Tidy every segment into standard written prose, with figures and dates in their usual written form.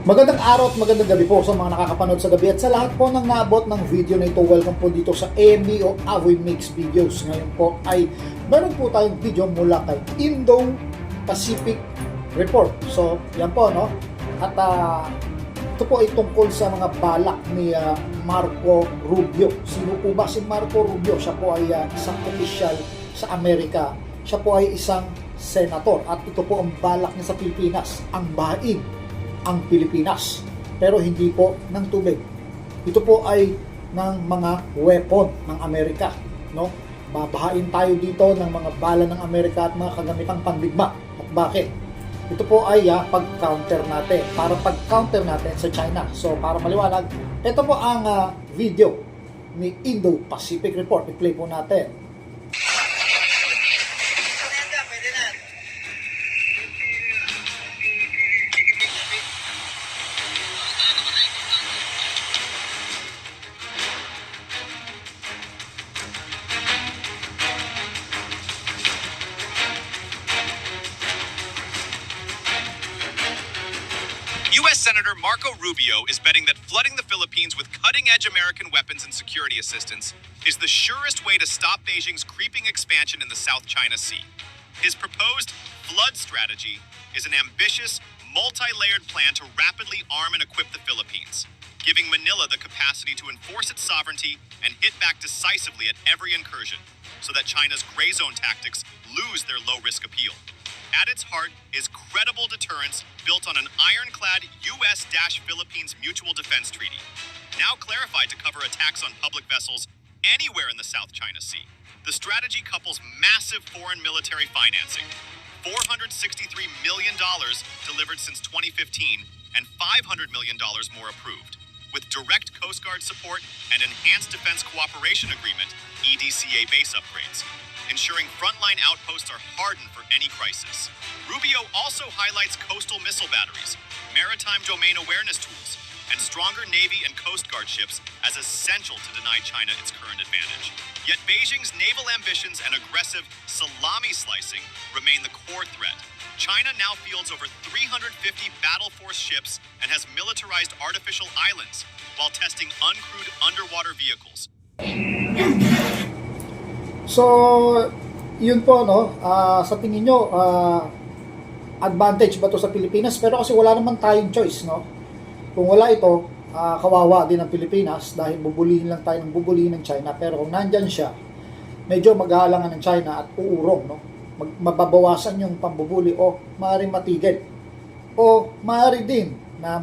Magandang araw at magandang gabi po sa mga nakakapanood sa gabi at sa lahat po ng naabot ng video na ito. Welcome po dito sa AMB o Avoy Mix Videos. Ngayon po ay meron po tayong video mula kay Indo-Pacific Report. So yan po, no? At ito po ay tungkol sa mga balak ni Marco Rubio. Sino po ba si Marco Rubio? Siya po ay isang opisyal sa Amerika. Siya po ay isang senator at ito po ang balak niya sa Pilipinas, ang bahain ang Pilipinas, pero hindi po ng tubig. Ito po ay ng mga weapon ng Amerika, no? Babahain tayo dito ng mga bala ng Amerika at mga kagamitang pandigma. At bakit? Ito po ay pag-counter natin, para pag-counter natin sa China. So para maliwanag, ito po ang video ni Indo-Pacific Report. I-play po natin. U.S. Senator Marco Rubio is betting that flooding the Philippines with cutting-edge American weapons and security assistance is the surest way to stop Beijing's creeping expansion in the South China Sea. His proposed flood strategy is an ambitious, multi-layered plan to rapidly arm and equip the Philippines, giving Manila the capacity to enforce its sovereignty and hit back decisively at every incursion, so that China's gray zone tactics lose their low-risk appeal. At its heart is credible deterrence built on an ironclad U.S.-Philippines Mutual Defense Treaty, now clarified to cover attacks on public vessels anywhere in the South China Sea. The strategy couples massive foreign military financing, $463 million delivered since 2015 and $500 million more approved, with direct Coast Guard support and Enhanced Defense Cooperation Agreement, EDCA base upgrades, ensuring frontline outposts are hardened for any crisis. Rubio also highlights coastal missile batteries, maritime domain awareness tools, and stronger Navy and Coast Guard ships as essential to deny China its current advantage. Yet Beijing's naval ambitions and aggressive salami slicing remain the core threat. China now fields over 350 battle force ships and has militarized artificial islands while testing uncrewed underwater vehicles. So, yun po, no? Sa tingin nyo, advantage ba to sa Pilipinas? Pero kasi wala naman tayong choice, no? Kung wala ito, kawawa din ang Pilipinas dahil bubulihin lang tayo ng bubulihin ng China. Pero kung nandyan siya, medyo maghahalangan ng China at uurong, no? Mababawasan yung pambubuli o maaaring matigil. O maaari din na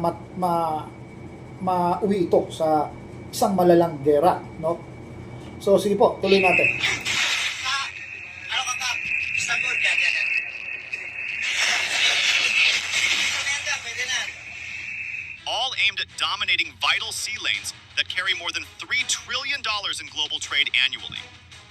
mauwi ito sa isang malalang gera, no? So, sige po, tuloy natin. All aimed at dominating vital sea lanes that carry more than $3 trillion in global trade annually.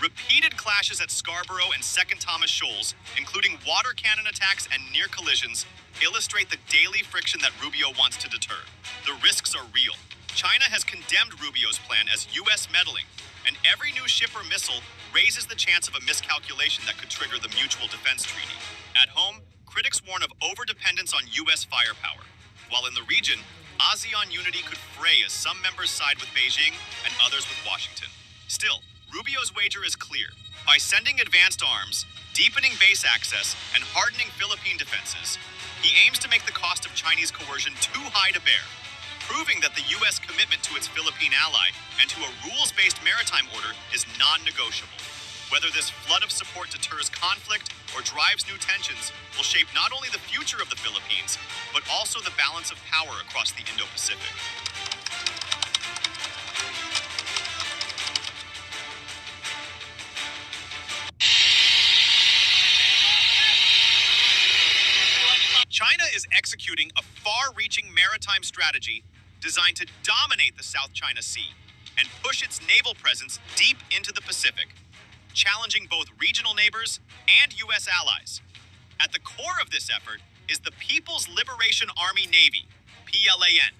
Repeated clashes at Scarborough and Second Thomas Shoals, including water cannon attacks and near collisions, illustrate the daily friction that Rubio wants to deter. The risks are real. China has condemned Rubio's plan as U.S. meddling, and every new ship or missile raises the chance of a miscalculation that could trigger the Mutual Defense Treaty. At home, critics warn of overdependence on U.S. firepower, while in the region, ASEAN unity could fray as some members side with Beijing and others with Washington. Still, Rubio's wager is clear. By sending advanced arms, deepening base access, and hardening Philippine defenses, he aims to make the cost of Chinese coercion too high to bear, proving that the U.S. commitment to its Philippine ally and to a rules-based maritime order is non-negotiable. Whether this flood of support deters conflict or drives new tensions will shape not only the future of the Philippines, but also the balance of power across the Indo-Pacific. China is executing a far-reaching maritime strategy designed to dominate the South China Sea and push its naval presence deep into the Pacific, challenging both regional neighbors and U.S. allies. At the core of this effort is the People's Liberation Army Navy, PLAN,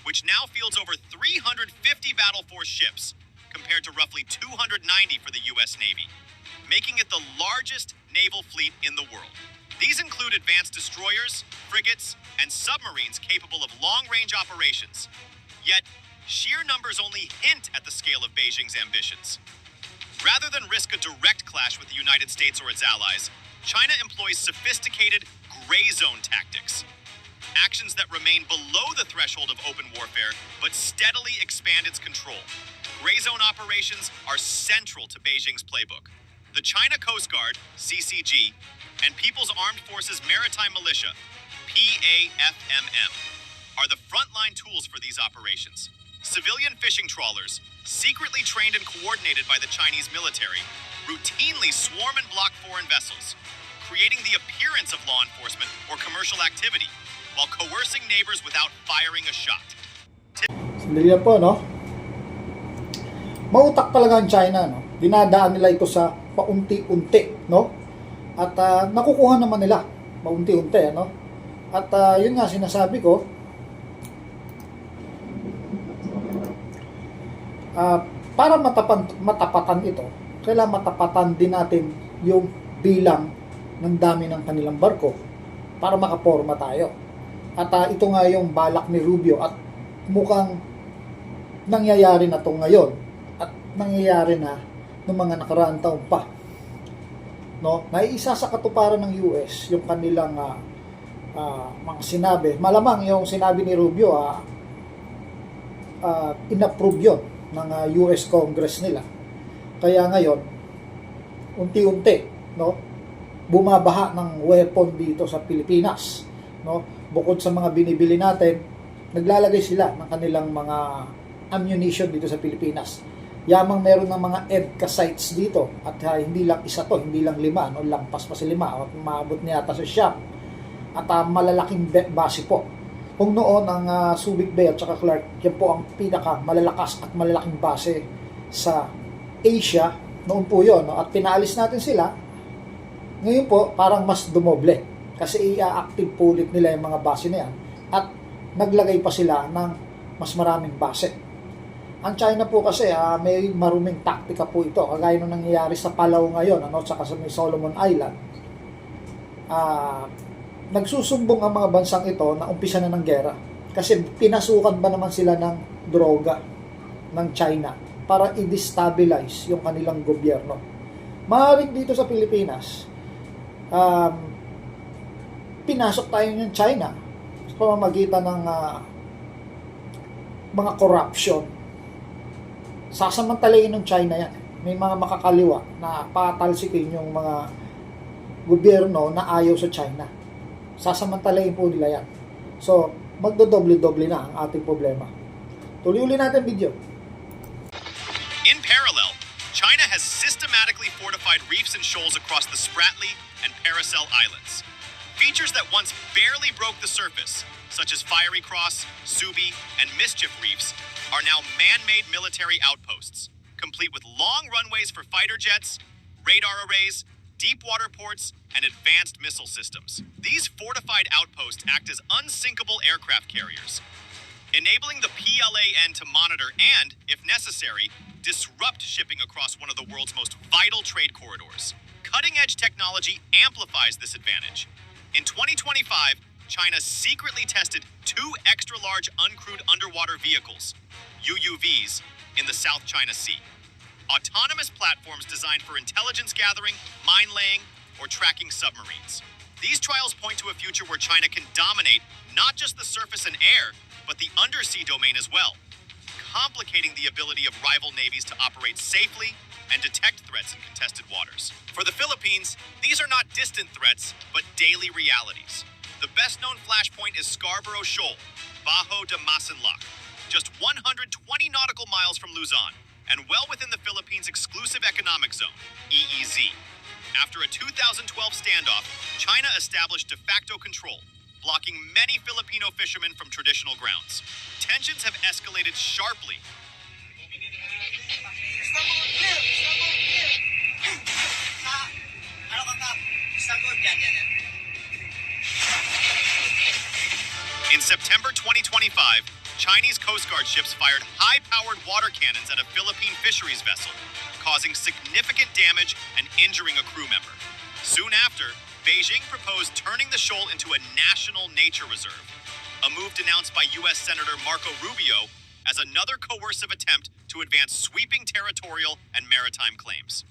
which now fields over 350 battle force ships, compared to roughly 290 for the U.S. Navy, making it the largest naval fleet in the world. These include advanced destroyers, frigates, and submarines capable of long-range operations. Yet, sheer numbers only hint at the scale of Beijing's ambitions. Rather than risk a direct clash with the United States or its allies, China employs sophisticated gray zone tactics. Actions that remain below the threshold of open warfare, but steadily expand its control. Gray zone operations are central to Beijing's playbook. The China Coast Guard, CCG, and People's Armed Forces Maritime Militia, PAFMM, are the frontline tools for these operations. Civilian fishing trawlers, secretly trained and coordinated by the Chinese military, routinely swarm and block foreign vessels, creating the appearance of law enforcement or commercial activity, while coercing neighbors without firing a shot. Sandali na po, no? Mautak talaga ang China, no? Dinadaan nila ito sa paunti-unti, no? At nakukuha naman nila paunti-unti, no? At yun nga sinasabi ko, para matapatan ito, kailangan matapatan din natin yung bilang ng dami ng kanilang barko para makaporma tayo. At ito nga yung balak ni Rubio at mukhang nangyayari na ito ngayon at nangyayari na noong mga nakaraang taon pa. No? Naiisa sa katuparan ng US yung kanilang mga sinabi. Malamang yung sinabi ni Rubio inapprove yun ng US Congress nila. Kaya ngayon, unti-unti, no, bumabaha ng weapon dito sa Pilipinas. No? Bukod sa mga binibili natin, naglalagay sila ng kanilang mga ammunition dito sa Pilipinas. Yamang meron ng mga EDCA sites dito at hindi lang isa to, hindi lang 5, no, lampas pa si 5 at maabot niya ata sa siyam. At malalaking base po. Kung noon ang Subic Bay at saka Clark, yan po ang pinaka malalakas at malalaking base sa Asia noon po yun, no? At pinaalis natin sila. Ngayon po parang mas dumoble kasi i-active po ulit nila yung mga base na yan at naglagay pa sila ng mas maraming base. Ang China po kasi may maruming taktika po ito, kagaya nung nangyayari sa Palau ngayon, ano, saka sa may Solomon Island. Nagsusumbong ang mga bansang ito na umpisa na ng gera kasi pinasukan ba naman sila ng droga ng China para i-destabilize yung kanilang gobyerno. Maaaring dito sa Pilipinas, pinasok tayo ng China sa pamamagitan ng mga corruption. Sasamantalayin ng China yan. May mga makakaliwa na patalsikin yung mga gobyerno na ayaw sa China. Sasamantalayin po nila yan. So, magdodoble-doble na ang ating problema. Tuloy-uli natin video. In parallel, China has systematically fortified reefs and shoals across the Spratly and Paracel Islands. Features that once barely broke the surface, such as Fiery Cross, Subi, and Mischief reefs, are now man-made military outposts, complete with long runways for fighter jets, radar arrays, deep water ports, and advanced missile systems. These fortified outposts act as unsinkable aircraft carriers, enabling the PLAN to monitor and, if necessary, disrupt shipping across one of the world's most vital trade corridors. Cutting-edge technology amplifies this advantage. In 2025, China secretly tested 2 extra-large uncrewed underwater vehicles, UUVs, in the South China Sea. Autonomous platforms designed for intelligence gathering, mine laying, or tracking submarines. These trials point to a future where China can dominate not just the surface and air, but the undersea domain as well, complicating the ability of rival navies to operate safely and detect threats in contested waters. For the Philippines, these are not distant threats, but daily realities. The best-known flashpoint is Scarborough Shoal, Bajo de Masinloc, just 120 nautical miles from Luzon, and well within the Philippines' exclusive economic zone, EEZ. After a 2012 standoff, China established de facto control, blocking many Filipino fishermen from traditional grounds. Tensions have escalated sharply. In September 2025, Chinese Coast Guard ships fired high-powered water cannons at a Philippine fisheries vessel, causing significant damage and injuring a crew member. Soon after, Beijing proposed turning the shoal into a national nature reserve, a move denounced by U.S. Senator Marco Rubio as another coercive attempt to advance sweeping territorial and maritime claims.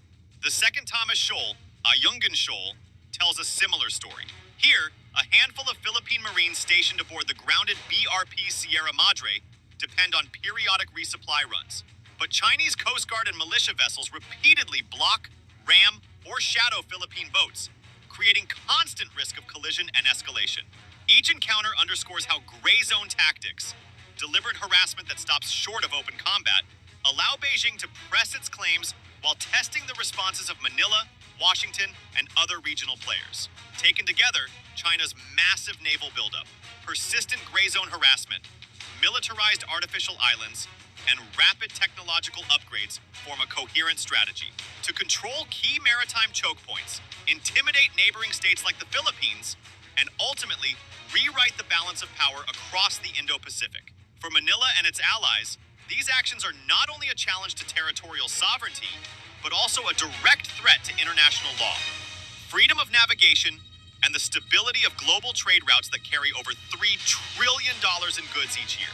The second Thomas Shoal, Ayungin Shoal, tells a similar story. Here, a handful of Philippine Marines stationed aboard the grounded BRP Sierra Madre depend on periodic resupply runs. But Chinese Coast Guard and militia vessels repeatedly block, ram, or shadow Philippine boats, creating constant risk of collision and escalation. Each encounter underscores how gray zone tactics, deliberate harassment that stops short of open combat, allow Beijing to press its claims while testing the responses of Manila, Washington, and other regional players. Taken together, China's massive naval buildup, persistent gray zone harassment, militarized artificial islands, and rapid technological upgrades form a coherent strategy to control key maritime choke points, intimidate neighboring states like the Philippines, and ultimately rewrite the balance of power across the Indo-Pacific. For Manila and its allies, these actions are not only a challenge to territorial sovereignty, but also a direct threat to international law, freedom of navigation, and the stability of global trade routes that carry over $3 trillion in goods each year.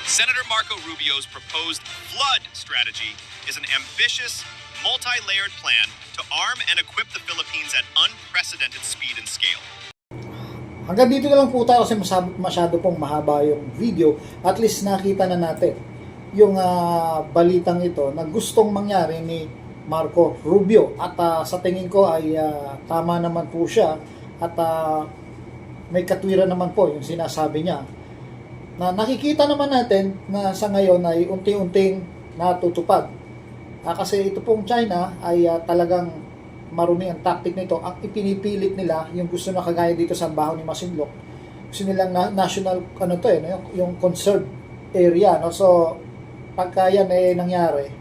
Senator Marco Rubio's proposed flood strategy is an ambitious, multi-layered plan to arm and equip the Philippines at unprecedented speed and scale. Hanggang dito na lang po tayo kasi masyado pong mahaba yung video. At least nakita na natin yung balitang ito na gustong mangyari ni Marco Rubio. At sa tingin ko ay tama naman po siya. At may katwiran naman po yung sinasabi niya. Na nakikita naman natin na sa ngayon ay unti-unting natutupad. Kasi ito pong China ay talagang marumi ang tactic nito. Ang ipinipilit nila, yung gusto na kagaya dito sa baho ni Masinloc, gusto nilang national, yung conserved area. No? So, pagka yan nangyari,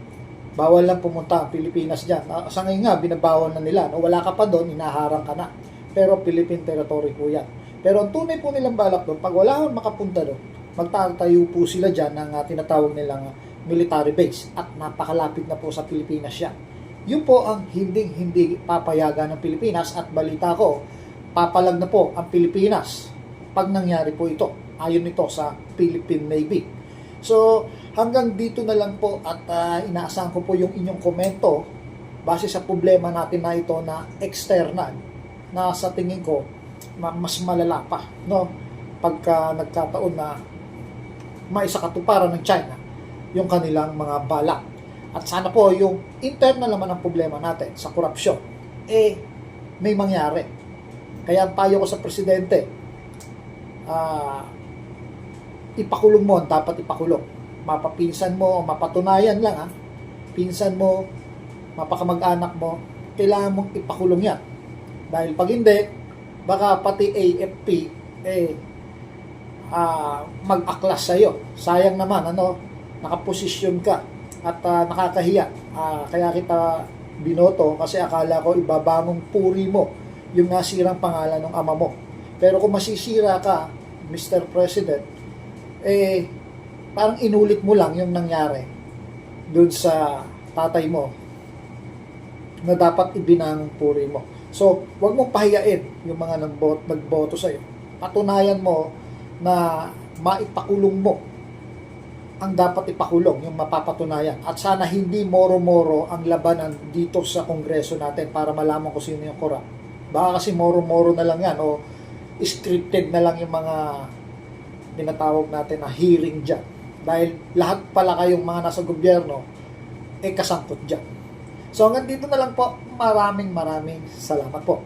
bawal lang pumunta ang Pilipinas dyan. Sa ngayon nga, binabawal na nila. No? Wala ka pa doon, inaharang ka na. Pero Philippine territory po yan. Pero ang tunay po nilang balak doon, pag wala akong makapunta doon, magtatayo po sila dyan ng tinatawag nilang military base. At napakalapit na po sa Pilipinas yan. Yun po ang hindi papayagan ng Pilipinas at balita ko, papalag na po ang Pilipinas pag nangyari po ito. Ayon nito sa Philippine Navy. So, hanggang dito na lang po at inaasahan ko po yung inyong komento base sa problema natin na ito na external na sa tingin ko mas malala pa, no? Pagka nagkataon na maisakatuparan ng China yung kanilang mga balak. At sana po yung internal naman ang problema natin sa korupsyon, may mangyari. Kaya ang payo ko sa presidente, ipakulong mo ang dapat ipakulong. Mapapinsan mo, mapatunayan lang pinsan mo, mapakamag-anak mo, kailangan mong ipakulong yan. Dahil pag hindi, baka pati AFP, mag-aklas sa'yo. Sayang naman, nakaposisyon ka. At nakakahiya. Kaya kita binoto kasi akala ko ibabangong puri mo yung nasirang pangalan ng ama mo. Pero kung masisira ka, Mr. President, parang inulit mo lang yung nangyari dun sa tatay mo na dapat ibinangong puri mo. So, wag mong pahiyain yung mga nagboto sa'yo. Patunayan mo na maipakulong mo ang dapat ipakulong, yung mapapatunayan. At sana hindi moro-moro ang labanan dito sa Kongreso natin para malaman kung sino yung korap. Baka kasi moro-moro na lang yan o scripted na lang yung mga tinatawag natin na hearing dyan. Dahil lahat pala kayong mga nasa gobyerno kasangkot dyan. So hanggang dito na lang po. Maraming salamat po.